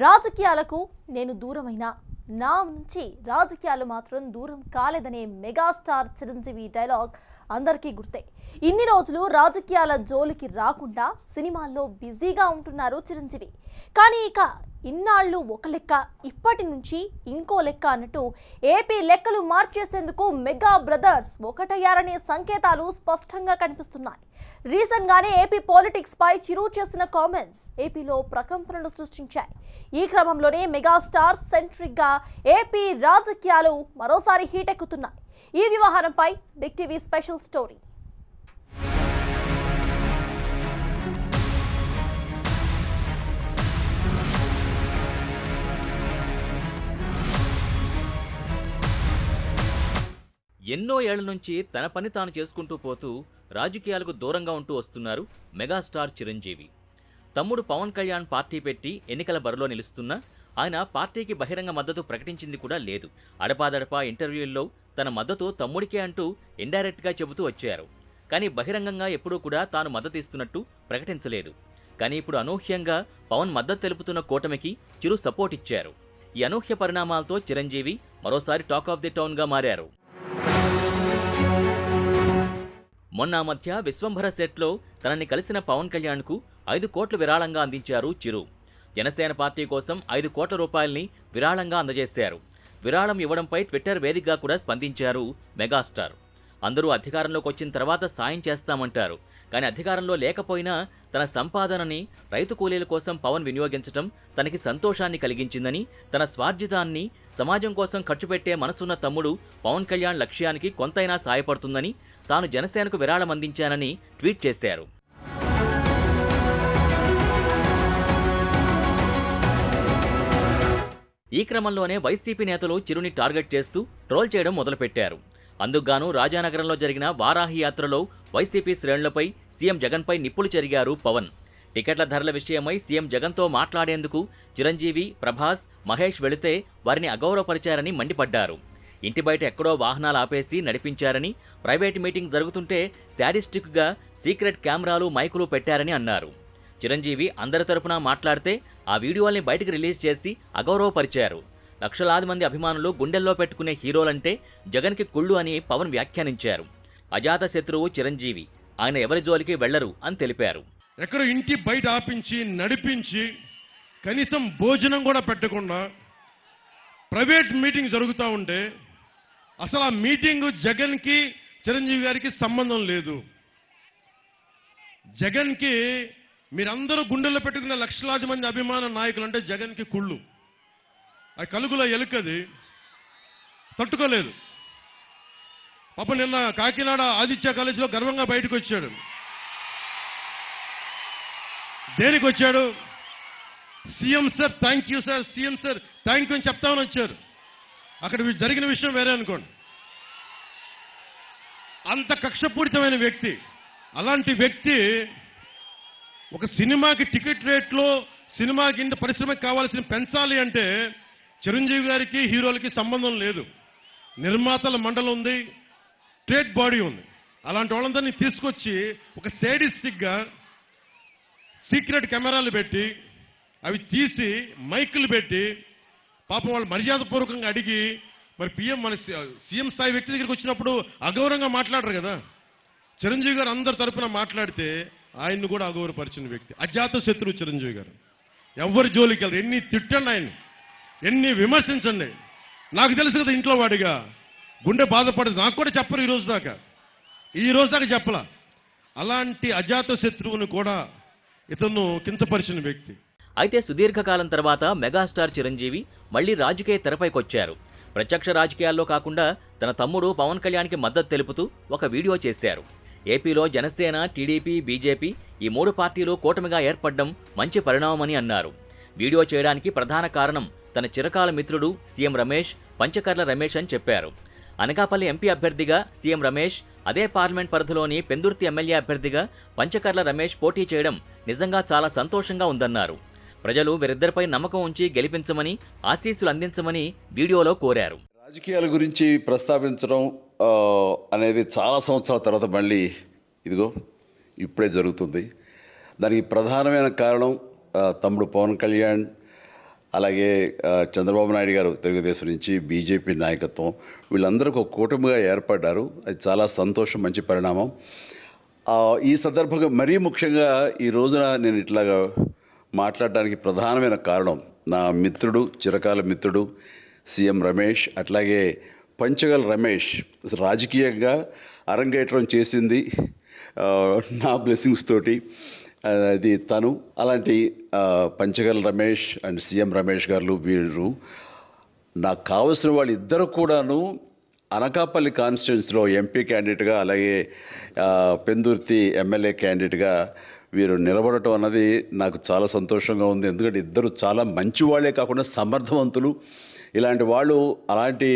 రాజకీయాలకు నేను దూరమైనా నా నుంచి రాజకీయాలు మాత్రం దూరం కాలేదనే మెగాస్టార్ చిరంజీవి డైలాగ్ అందరికీ గుర్తే. ఇన్ని రోజులు రాజకీయాల జోలికి రాకుండా సినిమాల్లో బిజీగా ఉంటున్నారు చిరంజీవి. కానీ ఇక ఇన్నాళ్ళు ఒక లెక్క, ఇప్పటి నుంచి ఇంకో లెక్క అన్నట్టు ఏపీ లెక్కలు మార్చేసేందుకు మెగా బ్రదర్స్ ఒకటయ్యారనే సంకేతాలు స్పష్టంగా కనిపిస్తున్నాయి. రీసెంట్ గానే ఏపీ పాలిటిక్స్ పై చిరు చేసిన కామెంట్స్ ఏపీలో ప్రకంపనలు సృష్టించాయి. ఈ క్రమంలోనే మెగాస్టార్ సెంట్రిక్ గా ఏపీ రాజకీయాలు మరోసారి హీట్ ఎక్కుతున్నాయి. ఈ వ్యవహారంపై బిగ్ టీవీ స్పెషల్ స్టోరీ. ఎన్నో ఏళ్ల నుంచి తన పని తాను చేసుకుంటూ పోతూ రాజకీయాలకు దూరంగా ఉంటూ వస్తున్నారు మెగాస్టార్ చిరంజీవి. తమ్ముడు పవన్ కళ్యాణ్ పార్టీ పెట్టి ఎన్నికల బరిలో నిలుస్తున్నా ఆయన పార్టీకి బహిరంగ మద్దతు ప్రకటించింది కూడా లేదు. అడపాదడపా ఇంటర్వ్యూల్లో తన మద్దతు తమ్ముడికే అంటూ ఇండైరెక్ట్గా చెబుతూ వచ్చారు. కానీ బహిరంగంగా ఎప్పుడూ కూడా తాను మద్దతు ఇస్తున్నట్టు ప్రకటించలేదు. కానీ ఇప్పుడు అనూహ్యంగా పవన్ మద్దతు తెలుపుతున్న కూటమికి చిరు సపోర్ట్ ఇచ్చారు. ఈ అనూహ్య పరిణామాలతో చిరంజీవి మరోసారి టాక్ ఆఫ్ ది టౌన్గా మారారు. మొన్న మధ్య విశ్వంభర సెట్లో తనని కలిసిన పవన్ కళ్యాణ్కు 5 కోట్ల విరాళంగా అందించారు చిరు. జనసేన పార్టీ కోసం 5 కోట్ల రూపాయల్ని విరాళంగా అందజేశారు. విరాళం ఇవ్వడంపై ట్విట్టర్ వేదికగా కూడా స్పందించారు మెగాస్టార్. అందరూ అధికారంలోకి వచ్చిన తర్వాత సాయం చేస్తామంటారు, కానీ అధికారంలో లేకపోయినా తన సంపాదనని రైతు కూలీల కోసం పవన్ వినియోగించడం తనకి సంతోషాన్ని కలిగించిందని, తన స్వార్జితాన్ని సమాజం కోసం ఖర్చు పెట్టే మనసున్న తమ్ముడు పవన్ కళ్యాణ్ లక్ష్యానికి కొంతైనా సాయపడుతుందని తాను జనసేనకు విరాళం అందించానని ట్వీట్ చేశారు. ఈ క్రమంలోనే వైసీపీ నేతలు చిరుని టార్గెట్ చేస్తూ ట్రోల్ చేయడం మొదలుపెట్టారు. అందుకుగాను రాజానగరంలో జరిగిన వారాహి యాత్రలో వైసీపీ శ్రేణులపై సీఎం జగన్పై నిప్పులు చెరిగారు పవన్. టికెట్ల ధరల విషయమై సీఎం జగన్తో మాట్లాడేందుకు చిరంజీవి, ప్రభాస్, మహేష్ వెళితే వారిని అగౌరవపరిచారని మండిపడ్డారు. ఇంటి బయట ఎక్కడో వాహనాలు ఆపేసి నడిపించారని, ప్రైవేట్ మీటింగ్ జరుగుతుంటే శాడిస్టిక్గా సీక్రెట్ కెమెరాలు, మైకులు పెట్టారని అన్నారు. చిరంజీవి అందరి తరపున మాట్లాడితే ఆ వీడియోల్ని బయటకు రిలీజ్ చేసి అగౌరవపరిచారు. లక్షలాది మంది అభిమానులు గుండెల్లో పెట్టుకునే హీరోలంటే జగన్కి కుళ్ళు అని పవన్ వ్యాఖ్యానించారు. అజాత శత్రువు చిరంజీవి, ఆయన ఎవరి జోలికి వెళ్లరు అని తెలిపారు. ఎక్కడ ఇంటి బయట ఆపించి నడిపించి కనీసం భోజనం కూడా పెట్టకుండా ప్రైవేట్ మీటింగ్ జరుగుతూ ఉంటే అసలు ఆ మీటింగ్ జగన్కి చిరంజీవి గారికి సంబంధం లేదు. జగన్కి మీరందరూ గుండెల్లో పెట్టుకునే లక్షలాది మంది అభిమాన నాయకులు అంటే జగన్కి కుళ్ళు. ఆ కలుగులో ఎలుకది తట్టుకోలేదు. పాప నిన్న కాకినాడ ఆదిత్య కాలేజీలో గర్వంగా బయటకు వచ్చాడు. దేనికి వచ్చాడు? CM sir thank you sir, CM sir thank you అని చెప్తామని వచ్చారు. అక్కడ జరిగిన విషయం వేరే అనుకోండి. అంత కక్షపూరితమైన వ్యక్తి. అలాంటి వ్యక్తి ఒక సినిమాకి టికెట్ రేట్లో సినిమాకి ఇంత పరిశ్రమకి కావాల్సిన పెంచాలి అంటే చిరంజీవి గారికి హీరోలకి సంబంధం లేదు. నిర్మాతల మండలి ఉంది, ట్రేడ్ బాడీ ఉంది. అలాంటి వాళ్ళందరినీ తీసుకొచ్చి ఒక సేడిస్టిక్గా సీక్రెట్ కెమెరాలు పెట్టి అవి తీసి మైకులు పెట్టి పాపం వాళ్ళు మర్యాదపూర్వకంగా అడిగి మరి పిఎం మన సీఎం స్థాయి వ్యక్తి దగ్గరికి వచ్చినప్పుడు అగౌరవంగా మాట్లాడరు కదా. చిరంజీవి గారు అందరి తరఫున మాట్లాడితే ఆయన్ని కూడా అగౌరవపరిచిన వ్యక్తి. అజాత శత్రువు చిరంజీవి గారు. ఎవరి జోలికి వెళ్ళరు. ఎన్ని తిట్టండి, ఆయన ఎన్ని విమర్శించండి. నాకు తెలుసు కదా ఇంట్లో వాడిగా గుండె బాధపడదు. నాకు కూడా చెప్పరు ఈ రోజు దాకా చెప్పలా. అలాంటి అజాత శత్రువుని కూడా ఇతను కించపరిచిన వ్యక్తి. అయితే సుదీర్ఘకాలం తర్వాత మెగాస్టార్ చిరంజీవి మళ్లీ రాజకీయ తెరపైకొచ్చారు. ప్రత్యక్ష రాజకీయాల్లో కాకుండా తన తమ్ముడు పవన్ కళ్యాణ్కి మద్దతు తెలుపుతూ ఒక వీడియో చేశారు. ఏపీలో జనసేన, టీడీపీ, బీజేపీ ఈ 3 పార్టీలు కూటమిగా ఏర్పడడం మంచి పరిణామమని అన్నారు. వీడియో చేయడానికి ప్రధాన కారణం తన చిరకాల మిత్రుడు సీఎం రమేష్, పంచకర్ల రమేష్ అని చెప్పారు. అనకాపల్లి ఎంపీ అభ్యర్థిగా సీఎం రమేష్, అదే పార్లమెంట్ పరిధిలోని పెందుర్తి ఎమ్మెల్యే అభ్యర్థిగా పంచకర్ల రమేష్ పోటీ చేయడం నిజంగా చాలా సంతోషంగా ఉందన్నారు. ప్రజలు వీరిద్దరిపై నమ్మకం ఉంచి గెలిపించమని, ఆశీస్సులు అందించమని వీడియోలో కోరారు. రాజకీయాల గురించి ప్రస్తావించడం అనేది చాలా సంవత్సరాల తర్వాత మళ్ళీ ఇదిగో ఇప్పుడే జరుగుతుంది. దానికి ప్రధానమైన కారణం తమ్ముడు పవన్ కళ్యాణ్ అలాగే చంద్రబాబు నాయుడు గారు తెలుగుదేశం నుంచి బీజేపీ నాయకత్వం వీళ్ళందరూ ఒక కూటమిగా ఏర్పడ్డారు. అది చాలా సంతోషం, మంచి పరిణామం. ఈ సందర్భంగా మరీ ముఖ్యంగా ఈ రోజున నేను ఇట్లాగా మాట్లాడడానికి ప్రధానమైన కారణం నా మిత్రుడు, చిరకాల మిత్రుడు సీఎం రమేష్, అట్లాగే పంచగల్ రమేష్ రాజకీయంగా అరంగేట్రం చేసింది నా బ్లెస్సింగ్స్ తోటి. అది తను. అలాంటి పంచగల్ రమేష్ అండ్ సీఎం రమేష్ గారు వీరు నాకు కావలసిన వాళ్ళు ఇద్దరు కూడాను అనకాపల్లి కాన్స్టిట్యున్సీలో ఎంపీ క్యాండిడేట్గా, అలాగే పెందుర్తి ఎమ్మెల్యే క్యాండిడేట్గా వీరు నిలబడటం అన్నది నాకు చాలా సంతోషంగా ఉంది. ఎందుకంటే ఇద్దరు చాలా మంచి వాళ్ళే కాకుండా సమర్థవంతులు. ఇలాంటి వాళ్ళు అలాంటి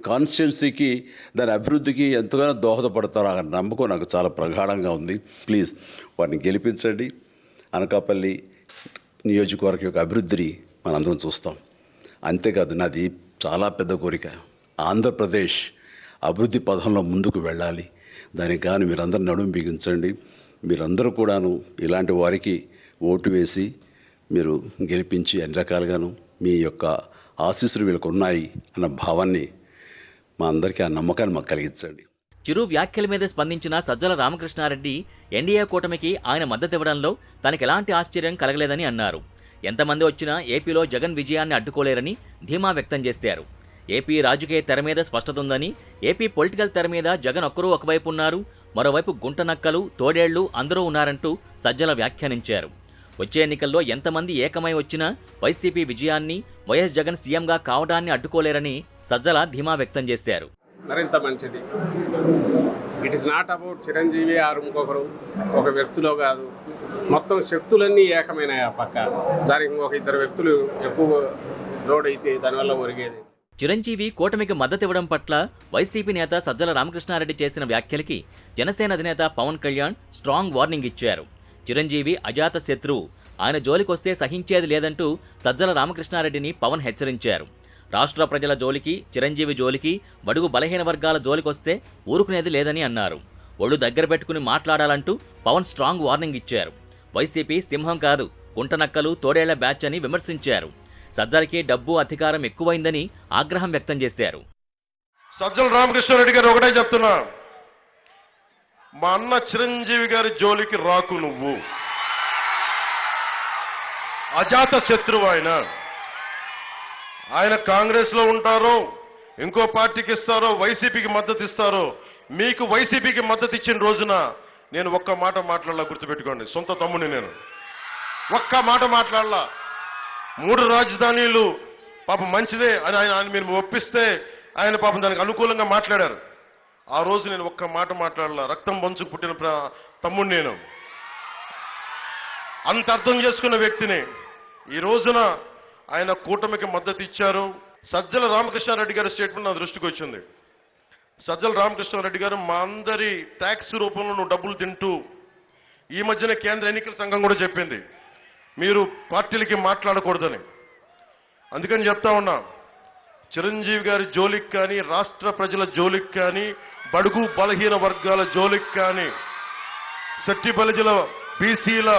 కాన్స్టిట్యున్సీకి, దాని అభివృద్ధికి ఎంతగానో దోహదపడతారు అనే నమ్మకం నాకు చాలా ప్రగాఢంగా ఉంది. ప్లీజ్ వారిని గెలిపించండి. అనకాపల్లి నియోజకవర్గం యొక్క అభివృద్ధిని మనందరం చూస్తాం. అంతేకాదు, నాది చాలా పెద్ద కోరిక, ఆంధ్రప్రదేశ్ అభివృద్ధి పథంలో ముందుకు వెళ్ళాలి. దానికి కానీ మీరందరూ నడుము బిగించండి. మీరందరూ కూడాను ఇలాంటి వారికి ఓటు వేసి మీరు గెలిపించి అన్ని రకాలుగాను మీ యొక్క ఆశీస్సులు వీళ్ళకు ఉన్నాయి అన్న భావాన్ని మా అందరికీ, ఆ నమ్మకాన్ని మాకు కలిగించండి. చిరు వ్యాఖ్యల మీద స్పందించిన సజ్జల రామకృష్ణారెడ్డి ఎన్డీఏ కూటమికి ఆయన మద్దతివ్వడంలో తనకు ఎలాంటి ఆశ్చర్యం కలగలేదని అన్నారు. ఎంతమంది వచ్చినా ఏపీలో జగన్ విజయాన్ని అడ్డుకోలేరని ధీమా వ్యక్తం చేశారు. ఏపీ రాజకీయ తెర మీద స్పష్టత ఉందని, ఏపీ పొలిటికల్ తెర మీద జగన్ ఒక్కరూ ఒకవైపు ఉన్నారు, మరోవైపు గుంటనక్కలు, తోడేళ్లు అందరూ ఉన్నారంటూ సజ్జల వ్యాఖ్యానించారు. వచ్చే ఎన్నికల్లో ఎంతమంది ఏకమై వచ్చినా వైసీపీ విజయాన్ని, వైఎస్ జగన్ సీఎంగా కావడాన్ని అడ్డుకోలేరని సజ్జల ధీమా వ్యక్తం చేశారు. మరింత మంచిది. It is not about Chiranjeevi ఆరు ఇంకొకరు ఒక వ్యక్తిలో కాదు, మొత్తం శక్తులన్నీ ఏకమైనాయి. ఆ పక్క దానికి ఇంకొక ఇద్దరు వ్యక్తులు ఎక్కువ జోడైతే దానివల్ల ఒరిగేది. చిరంజీవి కూటమికి మద్దతివ్వడం పట్ల వైసీపీ నేత సజ్జల రామకృష్ణారెడ్డి చేసిన వ్యాఖ్యలకి జనసేన అధినేత పవన్ కళ్యాణ్ స్ట్రాంగ్ వార్నింగ్ ఇచ్చారు. చిరంజీవి అజాత శత్రువు, ఆయన జోలికొస్తే సహించేది లేదంటూ సజ్జల రామకృష్ణారెడ్డిని పవన్ హెచ్చరించారు. రాష్ట్ర ప్రజల జోలికి, చిరంజీవి జోలికి, బడుగు బలహీన వర్గాల జోలికొస్తే ఊరుకునేది లేదని అన్నారు. ఒళ్ళు దగ్గర పెట్టుకుని మాట్లాడాలంటూ పవన్ స్ట్రాంగ్ వార్నింగ్ ఇచ్చారు. వైసీపీ సింహం కాదు, గుంటనక్కలు, తోడేళ్ల బ్యాచ్ అని విమర్శించారు. సజ్జలకి డబ్బు, అధికారం ఎక్కువైందని ఆగ్రహం వ్యక్తం చేశారు. సజ్జల రామకృష్ణారెడ్డి గారు ఒకటే చెప్తున్నా, మా అన్న చిరంజీవి గారి జోలికి రాకు. నువ్వు అజాత శత్రువు. ఆయన కాంగ్రెస్ లో ఉంటారో, ఇంకో పార్టీకి ఇస్తారో, వైసీపీకి మద్దతు ఇస్తారో. మీకు వైసీపీకి మద్దతు ఇచ్చిన రోజున నేను ఒక్క మాట మాట్లాడాల, గుర్తుపెట్టుకోండి. సొంత తమ్ముని నేను ఒక్క మాట మాట్లాడాల. 3 రాజధానులు పాపం మంచిదే అని ఆయన మీరు ఒప్పిస్తే ఆయన పాపం దానికి అనుకూలంగా మాట్లాడారు. ఆ రోజు నేను ఒక్క మాట మాట్లాడాల. రక్తం పంచుకు పుట్టిన తమ్ముడు నేను. అంత అర్థం చేసుకున్న వ్యక్తిని ఈ రోజున ఆయన కూటమికి మద్దతు ఇచ్చారు. సజ్జల రామకృష్ణారెడ్డి గారి స్టేట్మెంట్ నా దృష్టికి వచ్చింది. సజ్జల రామకృష్ణారెడ్డి గారు, మా అందరి ట్యాక్స్ రూపంలో నువ్వు డబ్బులు తింటూ, ఈ మధ్యన కేంద్ర ఎన్నికల సంఘం కూడా చెప్పింది మీరు పార్టీలకి మాట్లాడకూడదని. అందుకని చెప్తా ఉన్నా, చిరంజీవి గారి జోలికి కానీ, రాష్ట్ర ప్రజల జోలికి కానీ, బడుగు బలహీన వర్గాల జోలికి కానీ, శెట్టి బలిజల బీసీల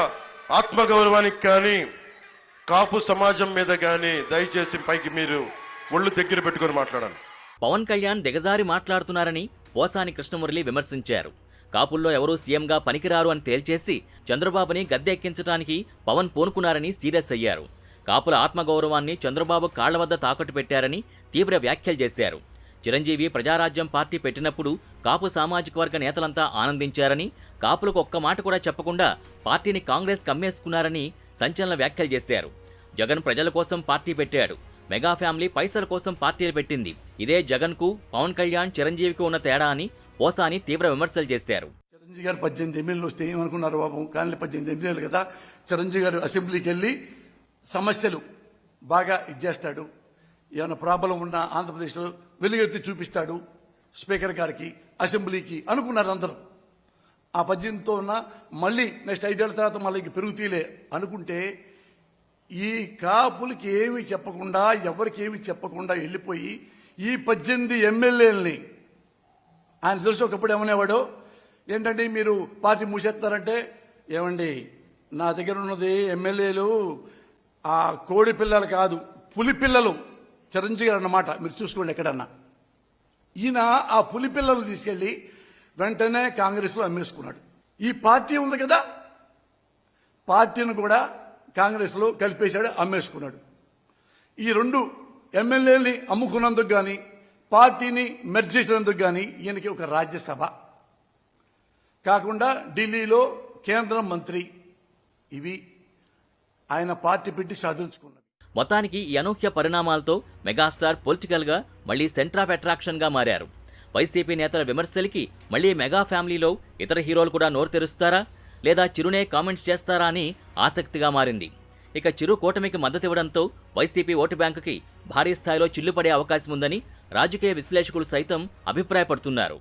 ఆత్మగౌరవానికి కానీ, కాపు సమాజం మీద కానీ దయచేసి పైకి మీరు ఒళ్ళు దగ్గర పెట్టుకొని మాట్లాడాలి. పవన్ కళ్యాణ్ దిగజారి మాట్లాడుతున్నారని పోసాని కృష్ణమురళి విమర్శించారు. కాపుల్లో ఎవరూ సీఎంగా పనికిరారు అని తేల్చేసి చంద్రబాబుని గద్దెక్కించడానికి పవన్ పూనుకున్నారని సీరియస్ అయ్యారు. కాపుల ఆత్మగౌరవాన్ని చంద్రబాబు కాళ్ల వద్ద తాకట్టు పెట్టారని తీవ్ర వ్యాఖ్యలు చేశారు. చిరంజీవి ప్రజారాజ్యం పార్టీ పెట్టినప్పుడు కాపు సామాజిక వర్గ నేతలంతా ఆనందించారని, కాపులకు ఒక్క మాట కూడా చెప్పకుండా పార్టీని కాంగ్రెస్ కమ్మేసుకున్నారని సంచలన వ్యాఖ్యలు చేశారు. జగన్ ప్రజల కోసం పార్టీ పెట్టాడు, మెగా ఫ్యామిలీ పైసల కోసం పార్టీలు పెట్టింది. ఇదే జగన్కు, పవన్ కళ్యాణ్, చిరంజీవికి ఉన్న తేడా అని పోసాని తీవ్ర విమర్శలు చేశారు. చిరంజీవి గారు 18 ఎమ్మెల్యేలు వస్తే ఏమనుకున్నారు బాబు? కానీ 18 ఎమ్మెల్యేలు కదా. చిరంజీవి గారు అసెంబ్లీకి వెళ్ళి సమస్యలు బాగా ఇచ్చేస్తాడు, ఏమైనా ప్రాబ్లం ఉన్నా ఆంధ్రప్రదేశ్లో వెలుగెత్తి చూపిస్తాడు స్పీకర్ గారికి, అసెంబ్లీకి అనుకున్నారు అందరూ. ఆ 18తో ఉన్న మళ్ళీ నెక్స్ట్ 5 ఏళ్ల తర్వాత మళ్ళీ పెరుగుతీలే అనుకుంటే, ఈ కాపులకి ఏమి చెప్పకుండా, ఎవరికి ఏమి చెప్పకుండా వెళ్ళిపోయి ఈ 18 ఎమ్మెల్యేలని ఆయన తెలుసు. ఒకప్పుడు ఏమనేవాడు, ఏంటంటే మీరు పార్టీ మూసేస్తారంటే, ఏమండి నా దగ్గర ఉన్నది ఎమ్మెల్యేలు ఆ కోడి పిల్లలు కాదు, పులిపిల్లలు చిరంజీవి గారు అన్నమాట మీరు చూసుకోండి ఎక్కడన్నా. ఈయన ఆ పులిపిల్లలు తీసుకెళ్లి వెంటనే కాంగ్రెస్లో అమ్మేసుకున్నాడు. ఈ పార్టీ ఉంది కదా, పార్టీని కూడా కాంగ్రెస్లో కలిపేశాడు, అమ్మేసుకున్నాడు. ఈ 2 ఎమ్మెల్యేలని అమ్ముకున్నందుకు కానీ పార్టీని మెర్జ్ చేసినందుకు కానీ ఈయనకి ఒక రాజ్యసభ కాకుండా ఢిల్లీలో కేంద్ర మంత్రి, ఇవి ఆయన పార్టీ పెట్టి సాధించుకున్నది. మొత్తానికి ఈ అనూహ్య పరిణామాలతో మెగాస్టార్ పొలిటికల్గా మళ్లీ సెంటర్ ఆఫ్ అట్రాక్షన్గా మారారు. వైసీపీ నేతల విమర్శలకి మళ్లీ మెగా ఫ్యామిలీలో ఇతర హీరోలు కూడా నోరు తెరుస్తారా, లేదా చిరునే కామెంట్స్ చేస్తారా అని ఆసక్తిగా మారింది. ఇక చిరు కూటమికి మద్దతివ్వడంతో వైసీపీ ఓటు బ్యాంకుకి భారీ స్థాయిలో చిల్లుపడే అవకాశం ఉందని రాజకీయ విశ్లేషకులు సైతం అభిప్రాయపడుతున్నారు.